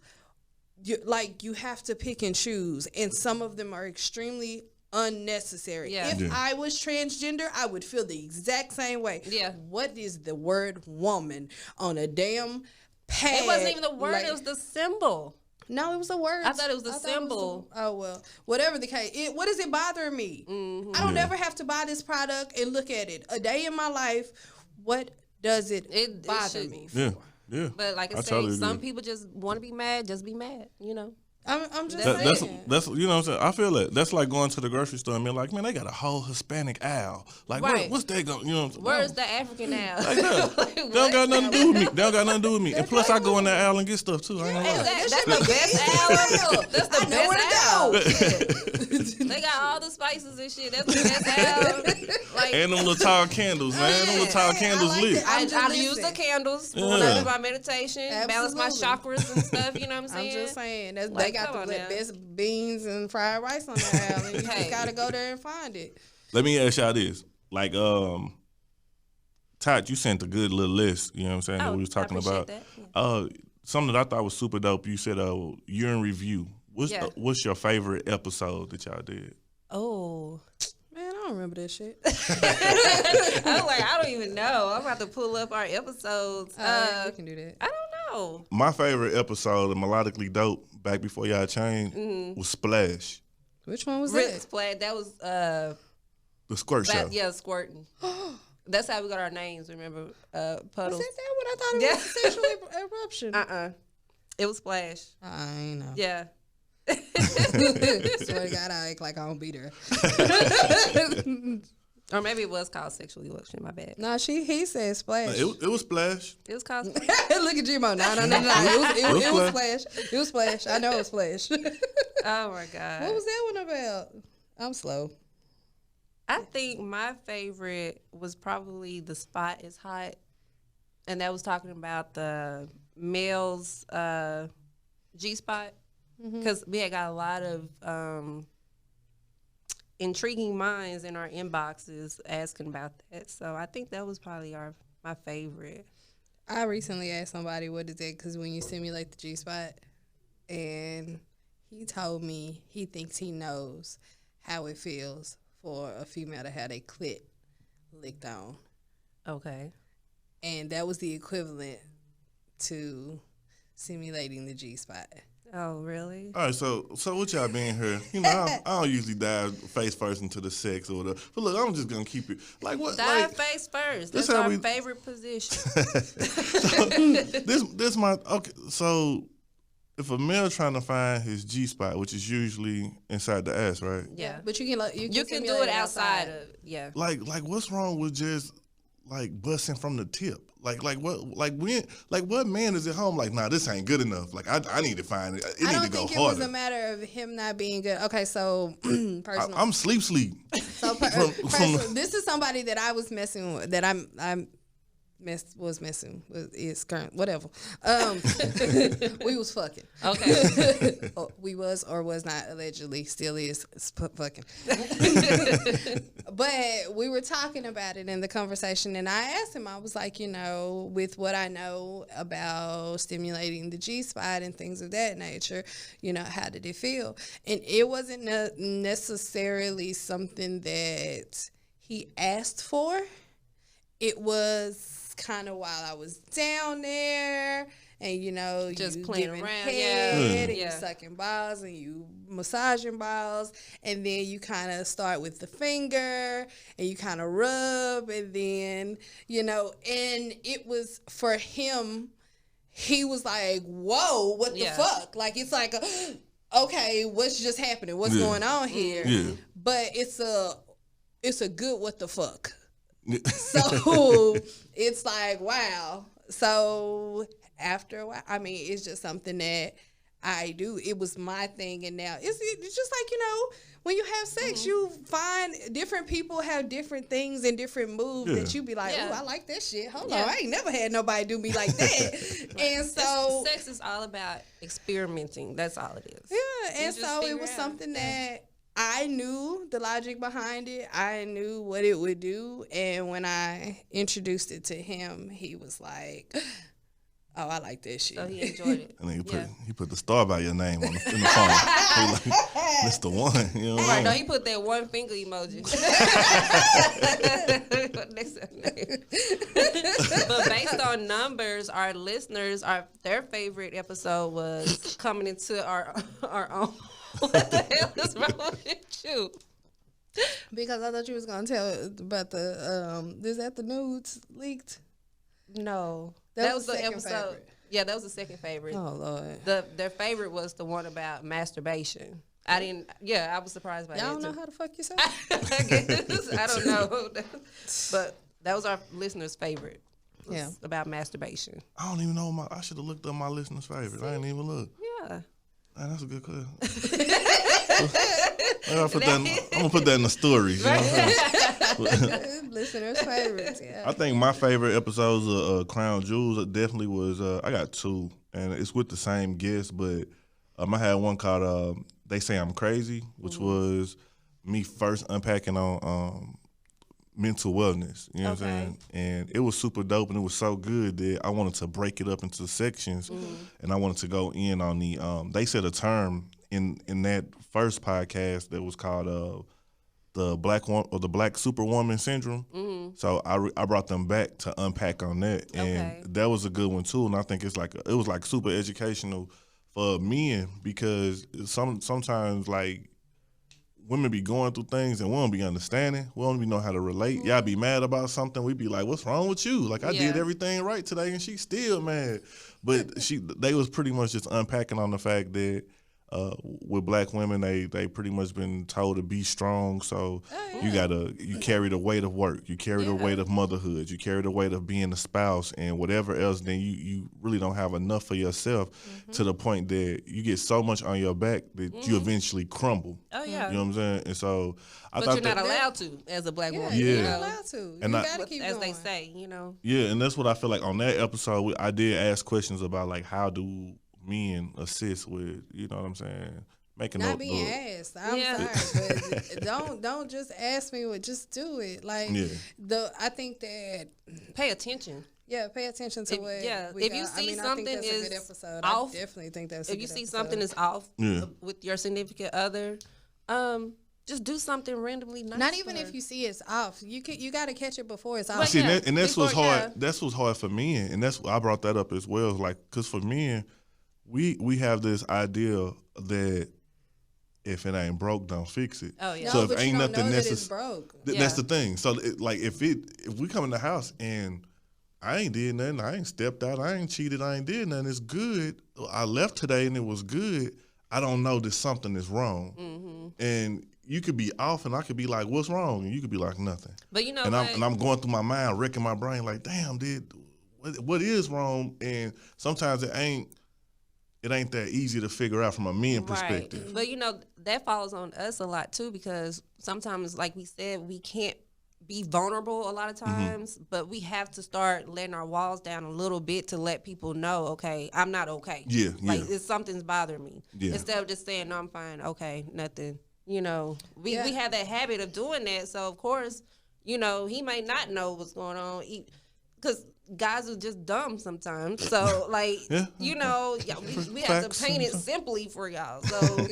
you have to pick and choose, and some of them are extremely unnecessary. If I was transgender, I would feel the exact same way. What is the word woman on a damn pad? It wasn't even the word, it was the symbol. No, it was a word. I thought it was the symbol. Oh, well, whatever the case. What is it bothering me? I don't ever have to buy this product and look at it. A day in my life, what does it bother me for? Yeah, but like I said, totally some people just want to be mad. Just be mad, you know. I'm just saying. That's you know what I'm saying. I feel that that's like going to the grocery store and being like, man, they got a whole Hispanic aisle. Like, what's that going? You know, what I'm saying? Where's the African aisle? Like that. They don't got nothing to do with me. They don't got nothing to do with me. And plus, I go in that aisle and get stuff too. I ain't gonna lie. That's the best aisle. That's the best aisle. They got all the spices and shit. That's the best aisle. Like, and them little tall candles, man. Them little tall candles lit. I use the candles when I do my meditation, balance my chakras and stuff. You know what I'm saying? I'm just saying. They got the best beans and fried rice on the aisle, and you just gotta go there and find it. Let me ask y'all this. Like, Tot, you sent a good little list, you know what I'm saying, that we was talking about. That. Something that I thought was super dope, you said you're in review. What's your favorite episode that y'all did? Oh, man, I don't remember that shit. I was like, I don't even know. I'm about to pull up our episodes. We can do that. I don't know. My favorite episode, Melodically Dope, back before y'all changed, was Splash. Which one was that? Splash. That was the squirt show. Yeah, squirting. That's how we got our names. Remember, Puddles. Was that what I thought it was? Sexual eruption. It was Splash. I ain't know. Yeah. Swear to God, I act like I don't be there. Or maybe it was called Sexual Eruption. My bad. No, he said Splash. It was Splash. It was called Splash. Look at G-Mo. No. It was Splash. It was Splash. I know it was Splash. Oh, my God. What was that one about? I'm slow. I think my favorite was probably The Spot is Hot. And that was talking about the male's G-spot. Because we had got a lot of intriguing minds in our inboxes asking about that. So I think that was probably my favorite. I recently asked somebody what is that, because when you simulate the G-spot, and he told me he thinks he knows how it feels for a female to have a clit licked on. Okay. And that was the equivalent to simulating the G-spot. Oh, really? All right, so what y'all being here? You know, I don't usually dive face first into the sex or whatever. But look, I'm just gonna keep it like what. Dive face first. That's our favorite position. this my okay. So if a male trying to find his G spot, which is usually inside the ass, right? Yeah, but you can do it outside of Like what's wrong with just like busting from the tip? Like what man is at home like, nah, this ain't good enough. Like I need to find it. It need to go harder. I don't think it was a matter of him not being good. Okay, so personal. I'm sleep. So this is somebody that I was messing with, that I'm is current, whatever. We was fucking. Okay. We was or was not, allegedly, still is fucking. But we were talking about it in the conversation, and I asked him, I was like, with what I know about stimulating the G-spot and things of that nature, how did it feel? And it wasn't necessarily something that he asked for. It was kind of while I was down there, and just you playing giving around, head, and yeah. you sucking balls, and you massaging balls, and then you kind of start with the finger, and you kind of rub, and then and it was for him. He was like, "Whoa, what the fuck?" Like it's like, okay, what's just happening? What's going on here? Yeah. But it's a good what the fuck. So it's like, wow. So after a while, it's just something that I do. It was my thing, and now it's just like, when you have sex, you find different people have different things and different moves that you be like, oh, I like that shit. Hold on, I ain't never had nobody do me like that. And so sex is all about experimenting. That's all it is. Yeah, and so it was something that I knew the logic behind it. I knew what it would do. And when I introduced it to him, he was like, oh, I like that shit. So he enjoyed it. And then he put the star by your name in the phone. He like, that's the one. Right, no, he put that one finger emoji. Next to her name. But based on numbers, our listeners, their favorite episode was coming into our own. What the hell is wrong with you? Because I thought you was gonna tell about the is that the nudes leaked? No, that was the episode. Favorite. Yeah, that was the second favorite. Oh Lord, their favorite was the one about masturbation. I didn't. Yeah, I was surprised by that. Y'all don't too. know how to fuck yourself. I guess I don't know, but that was our listeners' favorite. Yeah, about masturbation. I don't even know I should have looked up my listeners' favorite. I didn't even look. Yeah. Man, that's a good question. I'm gonna put that in the stories. You know what I'm saying? Listeners' favorites. Yeah. I think my favorite episodes of Krown Jewels definitely was. I got two, and it's with the same guest, but I had one called "They Say I'm Crazy," which was me first unpacking on mental wellness. You know what I'm saying? And it was super dope, and it was so good that I wanted to break it up into sections, and I wanted to go in on the. They said a term in that first podcast that was called the Black Superwoman syndrome. So I brought them back to unpack on that, and that was a good one too. And I think it was like super educational for men, because sometimes like women be going through things and we don't be understanding. We don't even know how to relate. Y'all be mad about something. We be like, what's wrong with you? Like, I did everything right today and she's still mad. But they was pretty much just unpacking on the fact that with black women, they pretty much been told to be strong. So you carry the weight of work. You carry the weight of motherhood. You carry the weight of being a spouse and whatever else. Then you really don't have enough for yourself to the point that you get so much on your back that you eventually crumble. Oh yeah. You know what I'm saying? And so I but thought you're not allowed to as a black woman. You're not allowed to. And you gotta keep as going. they say, you know. Yeah, and that's what I feel like on that episode. I did ask questions about like how do men assist with, you know what I'm saying, making not up being asked. I'm sorry, but don't just ask me. Just do it. Like I think that pay attention. Yeah, pay attention to what. Yeah, if you see something I think that's is a good episode. off, I definitely think that's. If you see something is off with your significant other, just do something randomly nice. Not even if you see it's off. You got to catch it before it's off. See, and that's what's hard. That's what's hard for men, and that's I brought that up as well. Like, because for men, we have this idea that if it ain't broke, don't fix it. Oh yeah. So if ain't nothing necessary, that's the thing. So like if we come in the house and I ain't did nothing, I ain't stepped out, I ain't cheated, I ain't did nothing, it's good. I left today and it was good. I don't know that something is wrong, and you could be off, and I could be like, "What's wrong?" And you could be like, "Nothing." But you know, and I'm going through my mind, wrecking my brain, like, "Damn, what is wrong?" And sometimes it ain't that easy to figure out from a man perspective. But you know, that falls on us a lot too, because sometimes, like we said, we can't be vulnerable a lot of times, but we have to start letting our walls down a little bit to let people know, okay, I'm not okay. Yeah, like it's something's bothering me. Yeah. Instead of just saying, no, I'm fine, okay, nothing. You know, we have that habit of doing that. So of course, you know, he might not know what's going on because guys are just dumb sometimes. So like, you know, we have to paint it simply for y'all. So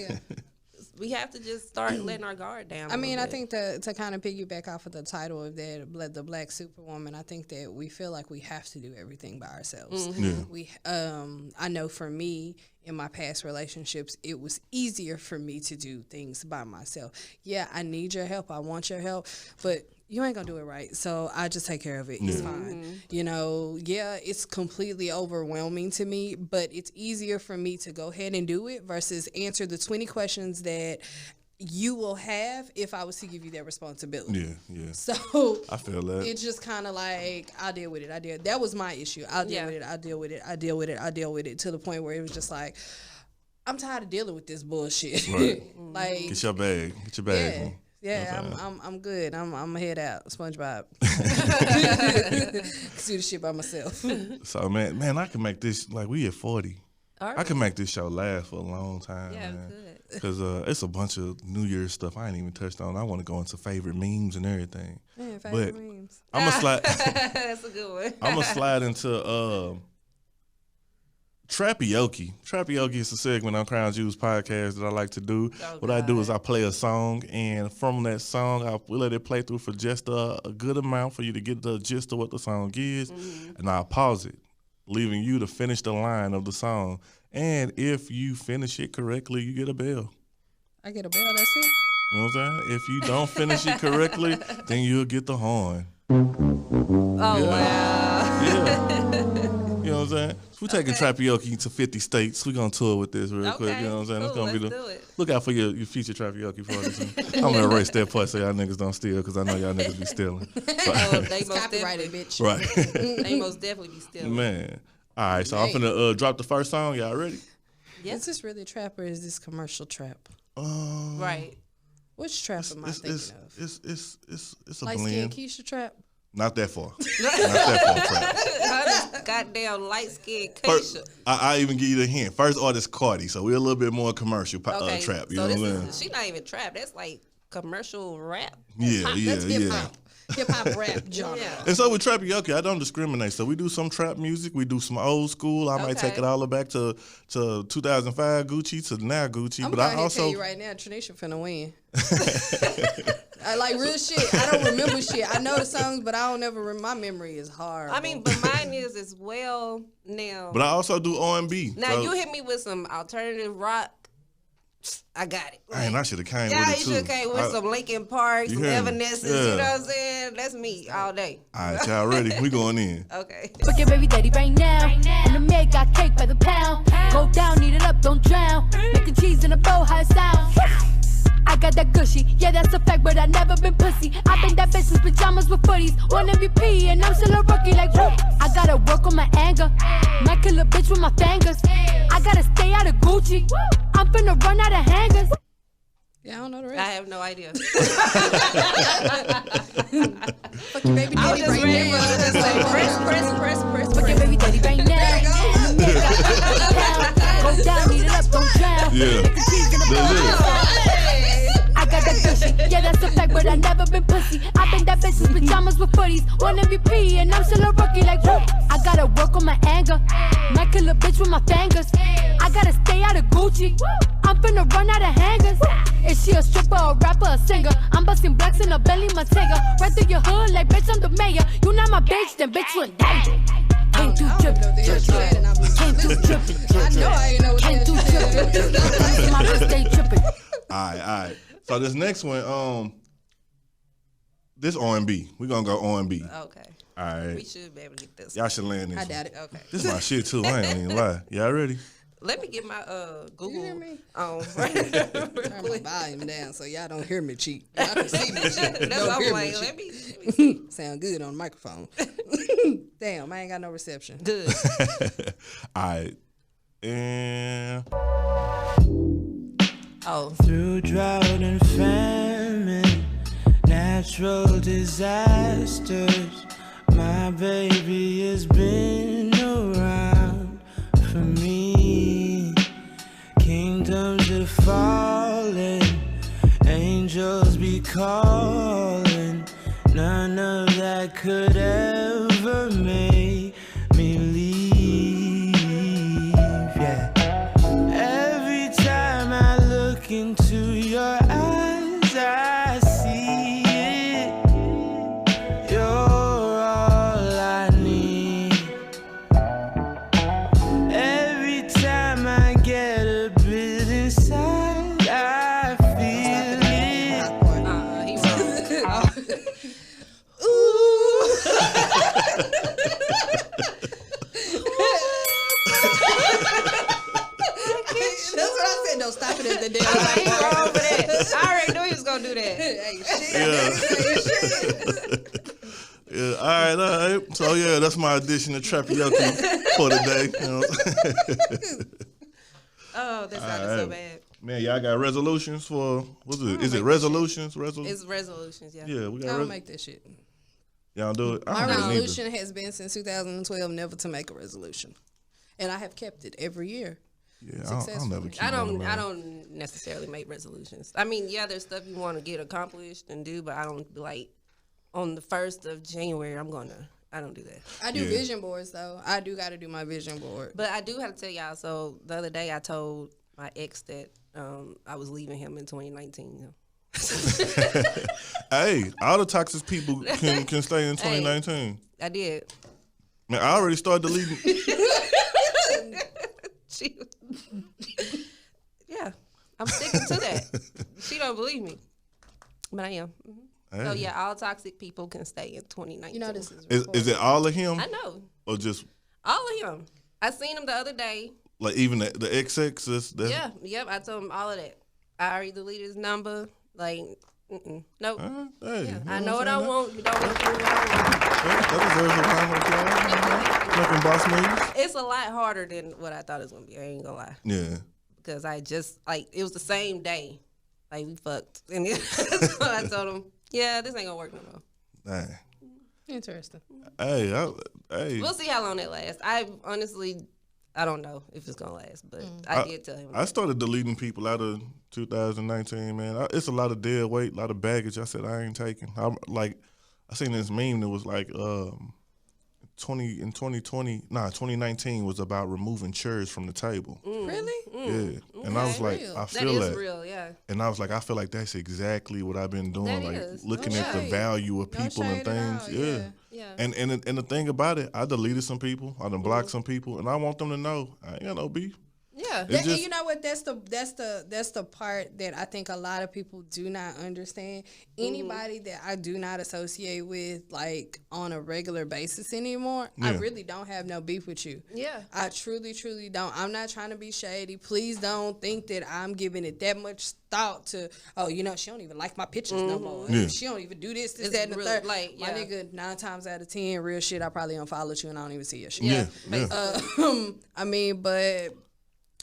we have to just start letting our guard down. I mean, I think to kind of piggyback off of the title of that, the Black Superwoman, I think that we feel like we have to do everything by ourselves. I know for me, in my past relationships, it was easier for me to do things by myself. Yeah, I need your help. I want your help, but you ain't gonna do it right, so I just take care of it. It's fine. You know, it's completely overwhelming to me, but it's easier for me to go ahead and do it versus answer the 20 questions that you will have if I was to give you that responsibility. Yeah. So I feel that. It's just kind of like, I'll deal with it. That was my issue. I'll deal with it to the point where it was just like, I'm tired of dealing with this bullshit. Right. Like, Get your bag. Yeah. Yeah, I'm good. I'm gonna head out. SpongeBob. Do the shit by myself. So man, I can make this, like, we at 40. I can make this show last for a long time. Yeah, man. good. Because it's a bunch of New Year's stuff I ain't even touched on. I want to go into favorite memes and everything. Man, favorite memes. I'm gonna slide. That's a good one. I'm gonna slide into TRAPAOKE. TRAPAOKE is a segment on Krown Jewels podcast that I like to do. What I do is I play a song, and from that song, we let it play through for just a good amount for you to get the gist of what the song is, and I'll pause it, leaving you to finish the line of the song. And if you finish it correctly, you get a bell. I get a bell, that's it? You know what I'm saying? If you don't finish it correctly, then you'll get the horn. Oh, wow. Yeah. You know what I'm saying? So we're taking TRAPAOKE to 50 states. We're going to tour with this real quick. You know what I'm saying? Cool, It's gonna let's be do it. Look out for your future TRAPAOKE parties. I'm going to erase that part so y'all niggas don't steal, because I know y'all niggas be stealing. They most Copyrighted, definitely, bitch. Right. they most definitely be stealing. Man. All right, so I'm finna drop the first song. Y'all ready? Yes. Is this really trap or is this commercial trap? Right. Which trap am I thinking of? It's a Light blend. skin Keisha trap? Not that far. Not that far, trap. Goddamn light skinned First, Keisha. I even give you the hint. First artist Cardi, so we're a little bit more commercial trap. You So know what I'm saying? she not even trap. That's like commercial rap. Yeah. That's hip-hop rap genre. Yeah. And so with TRAPAOKE, I don't discriminate. So we do some trap music, we do some old school. I might take it all the way back to 2005 Gucci to now Gucci. I'm but going I to also tell you right now, Tanisha finna win. I like real shit. I don't remember shit. I know the songs, but I don't ever remember. My memory is hard. I mean, but mine is as well now. But I also do R&B. Now so you hit me with some alternative rock. I got it. I should have came Yeah, with it you too. should have came with some Linkin Park, some hear me? Evanescence, Yeah. you know what I'm saying? That's me all day. All right, y'all ready? We going in. Okay. Fuck your baby daddy right now. And the maid got cake by the pound. Go down, eat it up, don't drown. Making cheese in a bow, how it sound. I got that gushy, yeah, that's a fact, but I never been pussy. I been that bitch with pajamas with footies. One MVP, and I'm still a rookie, like, whoop. I gotta work on my anger. Might kill a bitch with my fingers. I gotta stay out of Gucci. I'm finna run out of hangers. Yeah, I don't know the rest. I have no idea. Fuck your baby I was daddy just right ready now. for just like press. Fuck your baby daddy right now. And the maid got cake by the pound. Go down, eat it up, don't drown. Yeah. Making cheese in a bow. I got that gushy, yeah, that's a fact, but I never been pussy. I been that bitch with pajamas with footies. One MVP, and I'm still a rookie, like, whoop. I gotta work on my anger. Might kill a bitch with my fingers. I gotta stay out of Gucci. I'm finna run out of hangers. Is she a stripper, a rapper, a singer? I'm busting blacks in a belly, my Tega. Right through your hood, like, bitch, I'm the mayor. You not my bitch, then bitch, you ain't danger. Came through trippin', came through trippin'. I know I ain't know what Came that through shit is. trippin'. My bitch stay trippin'. All right. So this next one, this R&B. We're gonna go R&B. Okay. All right. We should be able to get this. Y'all should land this. I one. doubt it. Okay. This is my shit too. I ain't gonna even lie. Y'all ready? Let me get my Google You hear me? on. Turn my volume down so y'all don't hear me cheat. Y'all can see me cheat. That's Don't what hear I'm me like. cheat. Let me see. Sound good on the microphone. Damn, I ain't got no reception. Good. All right. And Oh, Through drought and famine, natural disasters. My baby has been around for me. Kingdoms are falling, angels be calling. None of that could ever make me leave. Yeah. Every time I look into your eyes, I see it. You're all I need. Every time I get a bit inside, I feel it. He wrong. That's what I said. Don't stop it at the damn. He wrong for that. I already knew he was gonna do that. Hey, shit. Yeah, all right. So yeah, that's my addition to Trapioke for the day. You know? Oh, that sounded so bad. Man, y'all got resolutions for what's it? Is it resolutions? It's resolutions, yeah. Yeah, we got. I don't make that shit. Y'all do it. My I don't resolution has been since 2012 never to make a resolution, and I have kept it every year. Yeah, I'll never keep I one, man. don't necessarily make resolutions. I mean, yeah, there's stuff you want to get accomplished and do, but I don't like on the 1st of January. I don't do that. I do vision boards though. I do got to do my vision board. But I do have to tell y'all. So the other day, I told my ex that I was leaving him in 2019. Hey, all the toxic people can stay in 2019. I did. Man, I already started deleting. Yeah, I'm sticking to that. She don't believe me, but I am. Mm-hmm. Hey. So yeah, all toxic people can stay in 2019. You know this is it all of him? I know. Or just all of him? I seen him the other day. Like even the XX? Yeah, yep. I told him all of that. I already deleted his number. Like, nope. Hey, yeah. I know what I want. You don't want to do what I want. Making boss moves. It's a lot harder than what I thought it was gonna be. I ain't gonna lie. Yeah. Because I just it was the same day, like we fucked, and so I told him, yeah, this ain't gonna work no more. Dang. Interesting. Hey. We'll see how long that lasts. I honestly, I don't know if it's gonna last, but I did tell him. I started deleting people out of 2019, man. It's a lot of dead weight, a lot of baggage. I said I ain't taking. I seen this meme that was like 2019 was about removing chairs from the table. Really? Yeah. And I was like, real. I feel that. That is real, yeah. And I was like, I feel like that's exactly what I've been doing. That like is. looking No at the shade. value of No people and shade at things. all, Yeah. Yeah. And the thing about it, I deleted some people. I done blocked some people, and I want them to know I ain't got no beef. Yeah. It's And you know what? That's the part that I think a lot of people do not understand. Anybody that I do not associate with like on a regular basis anymore, I really don't have no beef with you. Yeah. I truly, truly don't. I'm not trying to be shady. Please don't think that I'm giving it that much thought to, she don't even like my pictures no more. Yeah. She don't even do this, It's that, and the real, third. like, My yeah. nigga, 9 times out of 10, real shit, I probably unfollowed you and I don't even see your shit. Yeah. I mean, but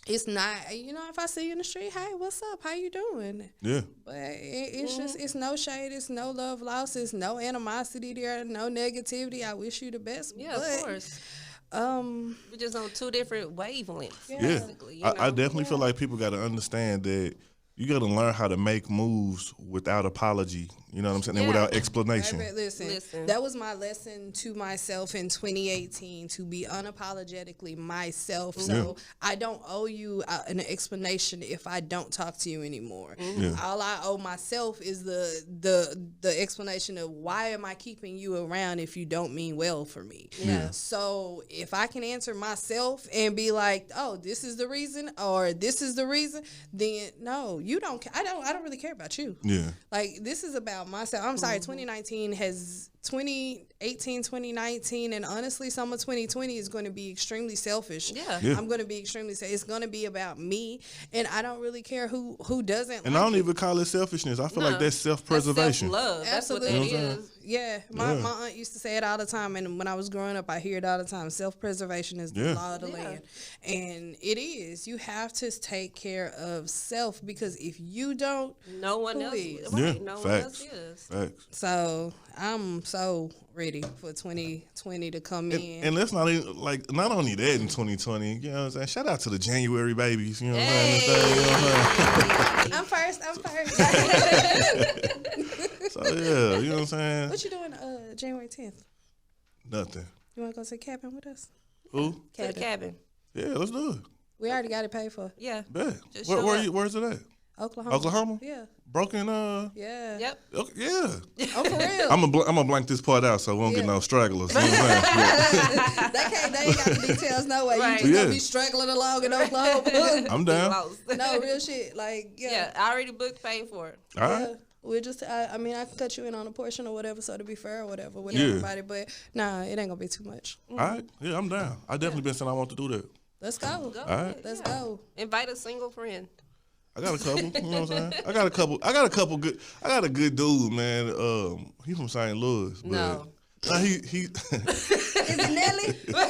it's not, if I see you in the street, hey, what's up? How you doing? Yeah. But it's just, it's no shade, it's no love lost, it's no animosity there, no negativity. I wish you the best. Yeah, but, of course. We're just on two different wavelengths, basically. I definitely feel like people got to understand that you got to learn how to make moves without apology. You know what I'm saying? And without explanation. Baby, listen, that was my lesson to myself in 2018, to be unapologetically myself. So I don't owe you an explanation if I don't talk to you anymore. All I owe myself is the explanation of why am I keeping you around if you don't mean well for me. So if I can answer myself and be like, oh, this is the reason or this is the reason, then no, you don't. I don't really care about you. Yeah. Like, this is about myself. I'm sorry, 2019 has 2018, 2019, and honestly, some of 2020 is going to be extremely selfish. Yeah. I'm going to be extremely selfish. It's going to be about me, and I don't really care who doesn't. And like I don't it. even call it selfishness. I feel like that's self-preservation. That's self-love. That's what that Absolutely. is. Yeah, my aunt used to say it all the time, and when I was growing up, I hear it all the time. Self-preservation is the law of the land, and it is. You have to take care of self, because if you don't, No one who else is? Right, Yeah, no one facts. else is. Facts. So I'm so ready for 2020 to come in. And let's not even, like, not only that in 2020, you know what I'm saying? Shout out to the January babies, you know what I'm saying? I'm first. So, yeah, you know what I'm saying? What you doing January 10th? Nothing. You want to go to the cabin with us? Who? To the cabin. Yeah, let's do it. We already got it paid for. Yeah. Bet. Just Where show up. where's it at? Oklahoma. Oklahoma? Yeah. Broken, Yeah. Yep. okay, yeah. Oh, for real. I'm gonna blank this part out so we won't get no stragglers. You know what I'm saying? They ain't got the details no way. Right. You just Yeah. gonna be struggling along in Oklahoma. Yeah. I'm down. Lost. No, real shit. Like, Yeah, I already booked, paid for it. All right. Yeah. We're just, I mean, I can cut you in on a portion or whatever, so to be fair or whatever with Yeah. everybody, but nah, it ain't gonna be too much. All right. Yeah, I'm down. I definitely been saying I want to do that. Let's go. Go All ahead, right. Let's yeah. go. Invite a single friend. I got a couple. You know what I'm saying? I got a good dude, man. He from St. Louis. But No. Nah, he Is it Nelly? Oh,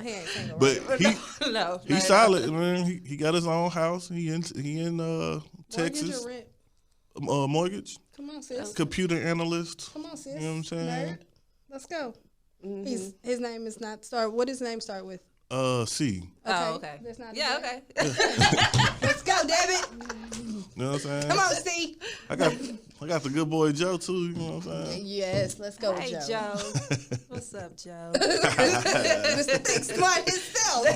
he ain't single, but right? he No. he's solid, man. He got his own house. He in Mortgage Texas. or rent? Mortgage. Come on, sis. Computer analyst. Come on, sis. You know what I'm saying? Nerd. Let's go. His name is not start. What does his name start with? C. Oh, okay. That's not Yeah, his name. okay. Let's go, damn it. You know what I'm saying? Come on, C. I got the good boy Joe too. You know what I'm saying? Yes, let's go Hey, with Joe. Joe. What's up, Joe? Mr. Think Smart himself.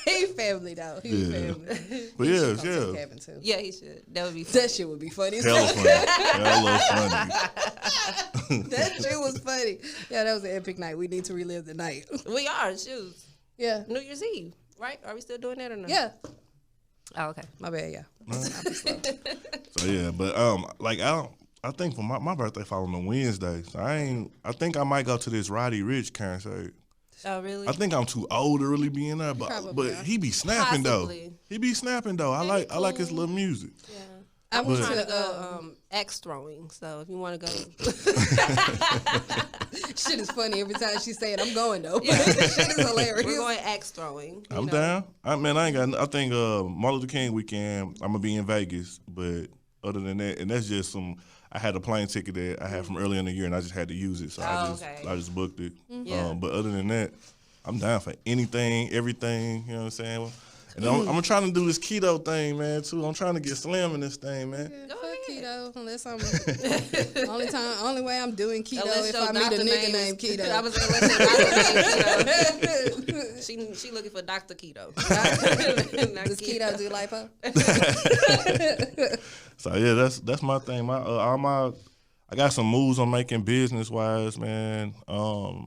He family though. He family. But He yeah, should come to the yeah. cabin too. Yeah, he should. That would be fun. That shit would be funny. Hella funny. Hella funny. That shit was funny. Yeah, that was an epic night. We need to relive the night. We are, shoot. Yeah. New Year's Eve, right? Are we still doing that or no? Yeah. Oh, okay. My bad, yeah. So yeah, but like I think for my birthday falling on Wednesday, so I think I might go to this Roddy Ricch concert. Oh, really? I think I'm too old to really be in there, Probably, but yeah. he be snapping Possibly. though. He be snapping though. I like his little music. Yeah. I'm I'm But- trying to go axe throwing, so if you want to go. Shit is funny every time she say it. I'm going though. Shit is hilarious. We're going axe throwing. I'm down. I think Martin Luther King weekend I'm gonna be in Vegas, but other than that, and that's just I had a plane ticket that I had from earlier in the year, and I just had to use it, so I just booked it. Yeah. But other than that, I'm down for anything, everything. You know what I'm saying? And I'm trying to do this keto thing, man, too. I'm trying to get slim in this thing, man. Yeah, fuck keto, unless I'm only way I'm doing keto Unless if your I meet a doctor nigga name named is- Keto. I was unless your doctor name Keto. She looking for Dr. Keto. Not Does keto do lipo? So yeah, that's my thing. I got some moves I'm making business wise, man. I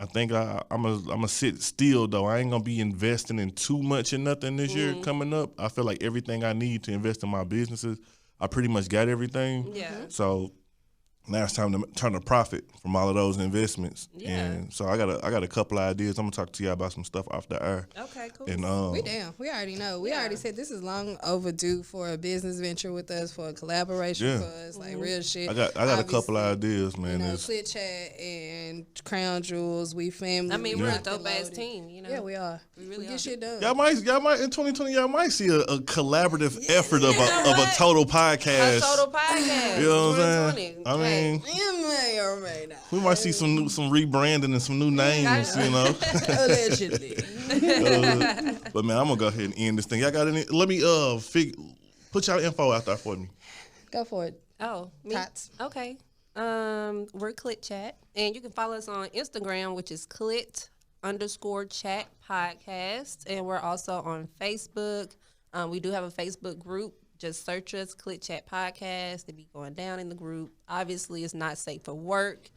think I'm gonna sit still though. I ain't gonna be investing in too much in nothing this year coming up. I feel like everything I need to invest in my businesses, I pretty much got everything. Yeah. So now it's time to turn a profit from all of those investments. Yeah. And so I got a couple of ideas. I'm gonna talk to you about some stuff off the air. Okay, cool. And We down. We already know. We Yeah. already said this is long overdue for a business venture with us, for a collaboration Yeah. for us, like real shit. I got a couple of ideas, You man. know, It's- Clit Chat and Crown Jewels, we family. I mean, we we're a locked and dope ass loaded. team, you know. Yeah, we are. We really get are. shit done. Y'all might in 2020 y'all might see a collaborative effort of a total podcast. A total podcast. You know what I'm saying? 2020. I mean, You may or may not. we might see some rebranding and some new names, you know. Allegedly. But man, I'm gonna go ahead and end this thing. Y'all got any? Let me put y'all info out there for me. Go for it. Oh, me? Tots. Okay. We're Clit Chat, and you can follow us on Instagram, which is Clit_Chat Podcast, and we're also on Facebook. We do have a Facebook group. Just search us, Clit Chat Podcast. They be going down in the group. Obviously, it's not safe for work.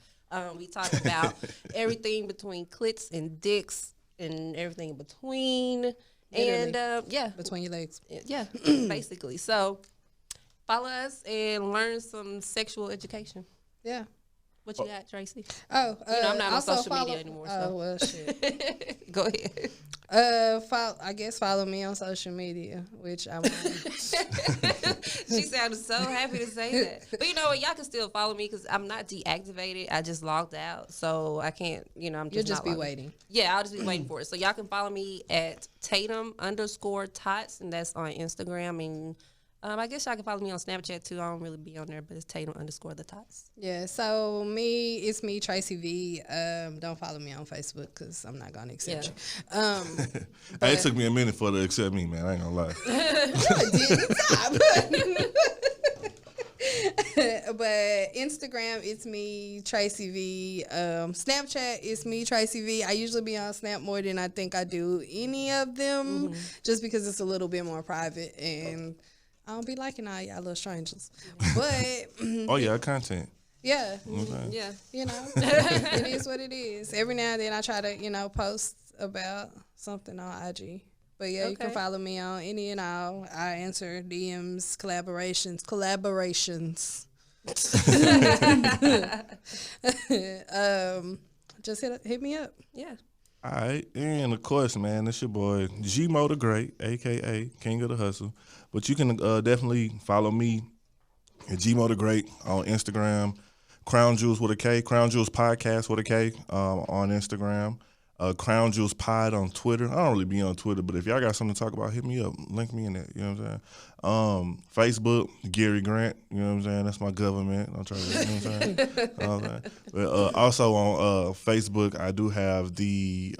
We talk about everything between clits and dicks and everything in between. And yeah, Between your legs. yeah, basically. So Follow us and learn some sexual education. Yeah. What you got, Tracy? Oh, I'm not on also social media anymore. Oh, So. well, shit. Go ahead. Follow me on social media, which I'm on. She sounded so happy to say that. But you know what? Y'all can still follow me because I'm not deactivated. I just logged out. So I can't, I'm just You'll just not be logged in. waiting. Yeah, I'll just be waiting for it. So y'all can follow me at Tatum_Tots, and that's on Instagram. And I guess y'all can follow me on Snapchat too. I don't really be on there, but it's Tatum_the Tots. Yeah, so it's me, Tracey V. Don't follow me on Facebook because I'm not going to accept you. It took me a minute for it to accept me, man. I ain't gonna lie. But Instagram, it's me, Tracey V. Snapchat, it's me, Tracey V. I usually be on Snap more than I think I do any of them, just because it's a little bit more private, and I don't be liking all y'all little strangers. But Oh yeah, content. yeah, Yeah. it is what it is. Every now and then I try to, post about something on IG. But yeah, you can Okay. follow me on any and all. I answer DMs, collaborations. Just hit me up. Yeah. All right, and of course, man, it's your boy G-Mo the Great, aka King of the Hustle. But you can definitely follow me at G-Mo the Great on Instagram, Krown Jewels with a K, Krown Jewels Podcast with a K on Instagram, Krown Jewels Pod on Twitter. I don't really be on Twitter, but if y'all got something to talk about, hit me up, link me in that. You know what I'm saying? Facebook, Gary Grant. You know what I'm saying? That's my government. I'm trying to. You know what I'm saying? But also on Facebook, I do have the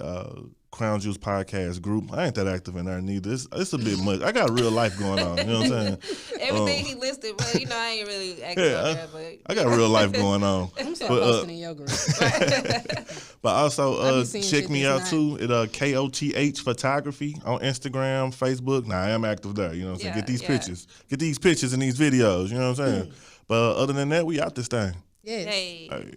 Krown Jewels Podcast group. I ain't that active in there neither. It's a bit much. I got real life going on. You know what I'm saying? Everything he listed, but I ain't really active on there. But I got real life going on. I'm still posting in your group. But also be seeing check shit me that's out too at KOTH Photography on Instagram, Facebook. Nah, I am active there. You know what I'm saying? Yeah, Get these yeah. pictures. Get these pictures and these videos. You know what I'm saying? But other than that, we out this thing. Yes. hey. Hey.